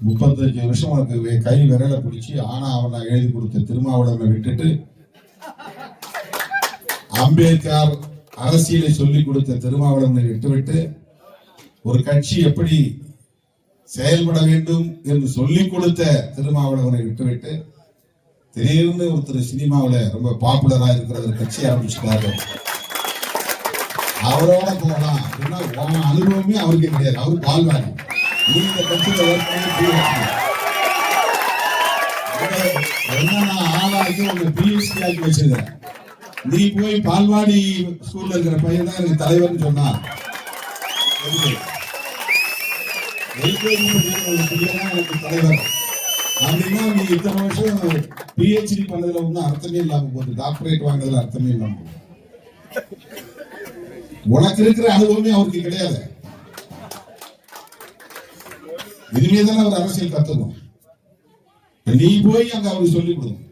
35 வருஷம் உனக்கு கை விரலை பிடிச்சி ஆனா அவனை எழுதி கொடுத்த திருமாவளவனை விட்டுட்டு அம்பேத்கர் அரசியலை சொல்லிக் கொடுத்த திருமாவளவனை விட்டுவிட்டு ஒரு கட்சி எப்படி செயல்பட வேண்டும் என்று சொல்லிக் கொடுத்த திருமாவளவனை விட்டுவிட்டு திடீர்னு ஒருத்தர் சினிமாவில் ரொம்ப பாப்புலரா இருக்கிற ஒரு கட்சி ஆரம்பிச்சுட்டாரு. அவரோட போகலாம் அப்படின்னா அனுபவமே அவருக்கு கிடையாது. அவரு பால்வாடி. இந்த கட்சியில ஆளாக்கி உங்க பிஎஸ்டி ஆக்கி வச்சிருக்க. நீ போய் பால்வாடி ஸ்கூல்ல இருக்கிற பையன் தான் எனக்கு தலைவர்னு சொன்னா எனக்கு தலைவர் அப்படின்னா நீ இத்தனை வருஷம் பிஹெச்டி பண்ணதுல ஒன்றும் அர்த்தமே இல்லாம போகுது. டாக்டரேட் வாங்குறதுல அர்த்தமே இல்லாம போகுது. உனக்கு இருக்கிற அனுபவமே அவருக்கு கிடையாது. இனிமேதானே அவர் அரசியல் கத்துக்கணும். நீ போய் அங்க அவருக்கு சொல்லிக் கொடுக்கணும்.